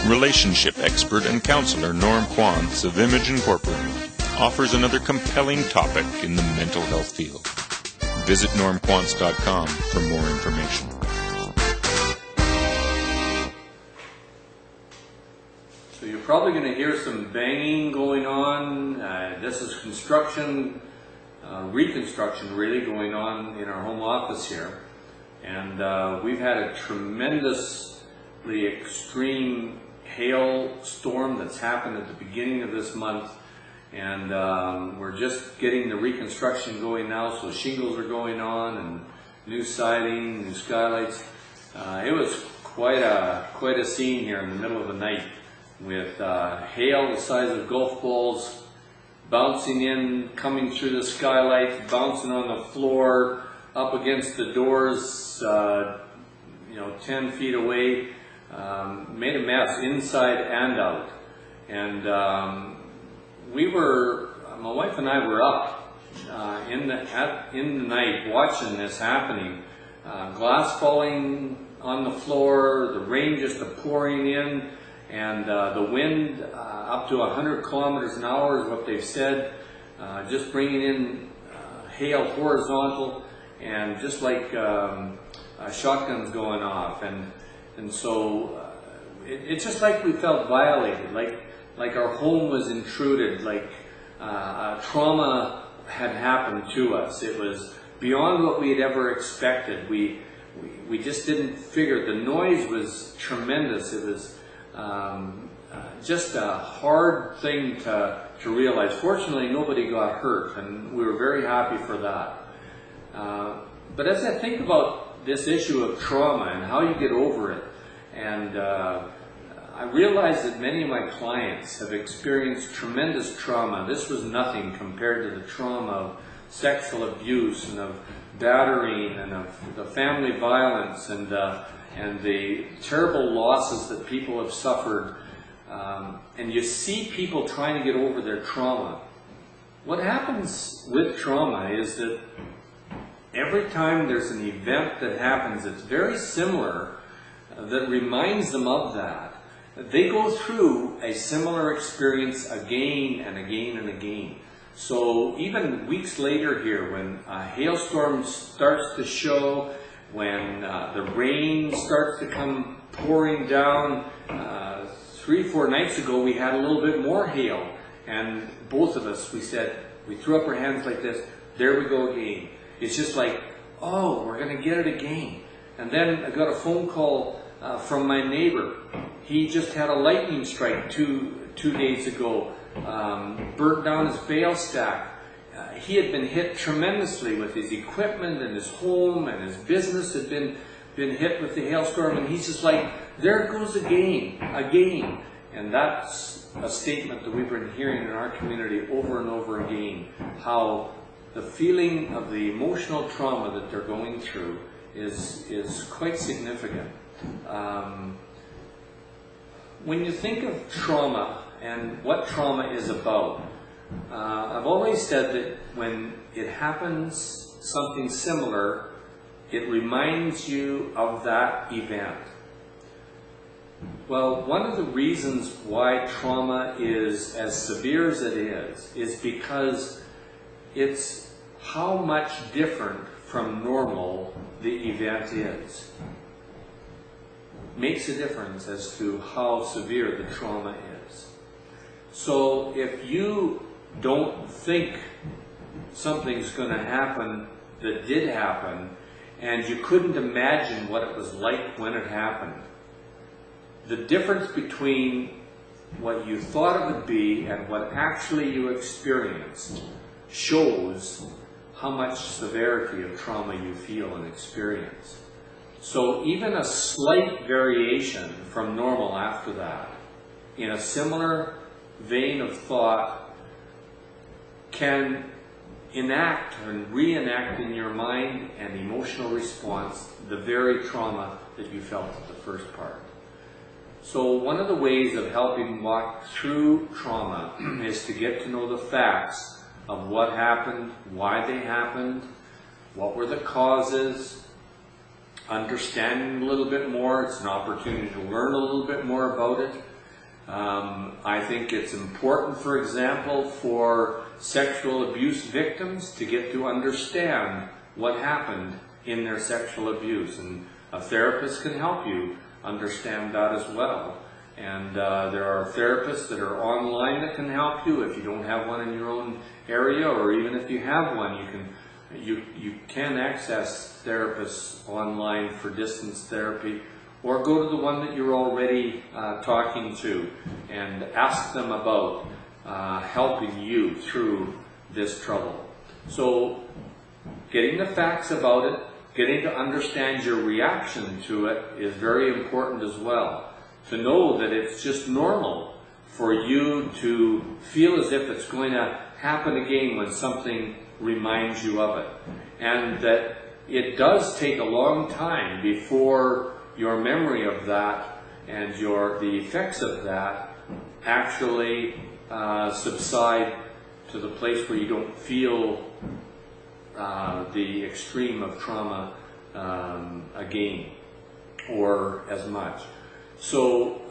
Relationship expert and counselor Norm Quantz of Image Incorporated offers another compelling topic in the mental health field. Visit normquantz.com for more information. So you're probably going to hear some banging going on. This is construction, reconstruction really going on in our home office here. And we've had a tremendously extreme hail storm that's happened at the beginning of this month. And we're just getting the reconstruction going now, so shingles are going on and new siding, new skylights. It was quite a scene here in the middle of the night, with hail the size of golf balls bouncing in, coming through the skylight, bouncing on the floor, up against the doors, 10 feet away, made a mess inside and out. And my wife and I were up in the night watching this happening. Glass falling on the floor, the rain just pouring in, and the wind up to 100 kilometers an hour is what they've said, just bringing in hail horizontal, and just like shotguns going off. And so it's just like we felt violated, like our home was intruded, like trauma had happened to us. It was beyond what we had ever expected. We just didn't figure. The noise was tremendous. It was just a hard thing to realize. Fortunately, nobody got hurt, and we were very happy for that. But as I think about this issue of trauma and how you get over it, and I realize that many of my clients have experienced tremendous trauma. This was nothing compared to the trauma of sexual abuse and of battering and of the family violence and the terrible losses that people have suffered. And you see people trying to get over their trauma. What happens with trauma is that every time there's an event that happens that's very similar, that reminds them of that, they go through a similar experience again and again and again. So even weeks later here, when a hailstorm starts to show, when the rain starts to come pouring down, 3-4 nights ago we had a little bit more hail, and both of us, we threw up our hands like this, there we go again. It's just like, oh, we're going to get it again. And then I got a phone call from my neighbor. He just had a lightning strike two days ago, burnt down his bale stack. He had been hit tremendously with his equipment, and his home and his business had been hit with the hailstorm, and he's just like, there it goes again. And that's a statement that we've been hearing in our community over and over again, how the feeling of the emotional trauma that they're going through is quite significant. When you think of trauma and what trauma is about, I've always said that when it happens, something similar, it reminds you of that event. Well, one of the reasons why trauma is as severe as it is because it's how much different from normal the event is. Makes a difference as to how severe the trauma is. So if you don't think something's going to happen that did happen, and you couldn't imagine what it was like when it happened, the difference between what you thought it would be and what actually you experienced shows how much severity of trauma you feel and experience. So even a slight variation from normal after that, in a similar vein of thought, can enact and reenact in your mind an emotional response the very trauma that you felt at the first part. So one of the ways of helping walk through trauma is to get to know the facts of what happened, why they happened, what were the causes, understanding a little bit more. It's an opportunity to learn a little bit more about it. I think it's important, for example, for sexual abuse victims to get to understand what happened in their sexual abuse, and a therapist can help you understand that as well. And there are therapists that are online that can help you if you don't have one in your own area, or even if you have one, you can access therapists online for distance therapy, or go to the one that you're already talking to and ask them about helping you through this trouble. So getting the facts about it, getting to understand your reaction to it is very important as well. To know that it's just normal for you to feel as if it's going to happen again when something reminds you of it. And that it does take a long time before your memory of that and the effects of that actually subside to the place where you don't feel the extreme of trauma again or as much. So,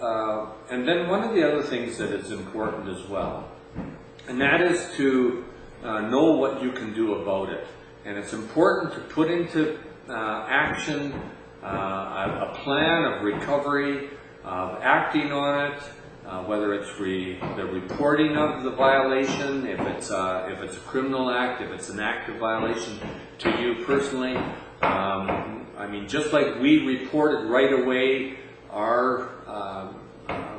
and then one of the other things that is important as well, and that is to know what you can do about it. And it's important to put into action a plan of recovery, of acting on it, whether it's the reporting of the violation, if it's a criminal act, if it's an active violation to you personally. I mean, just like we reported right away our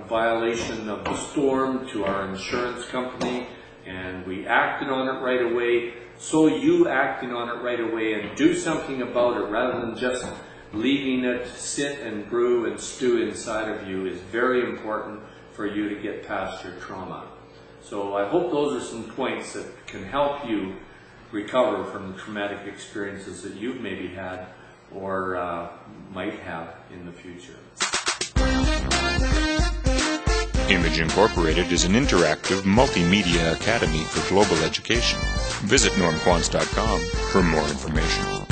violation of the storm to our insurance company, and we acted on it right away, so you acting on it right away and do something about it rather than just leaving it sit and brew and stew inside of you is very important for you to get past your trauma. So I hope those are some points that can help you recover from the traumatic experiences that you've maybe had or might have in the future. Image Incorporated is an interactive multimedia academy for global education. Visit normquants.com for more information.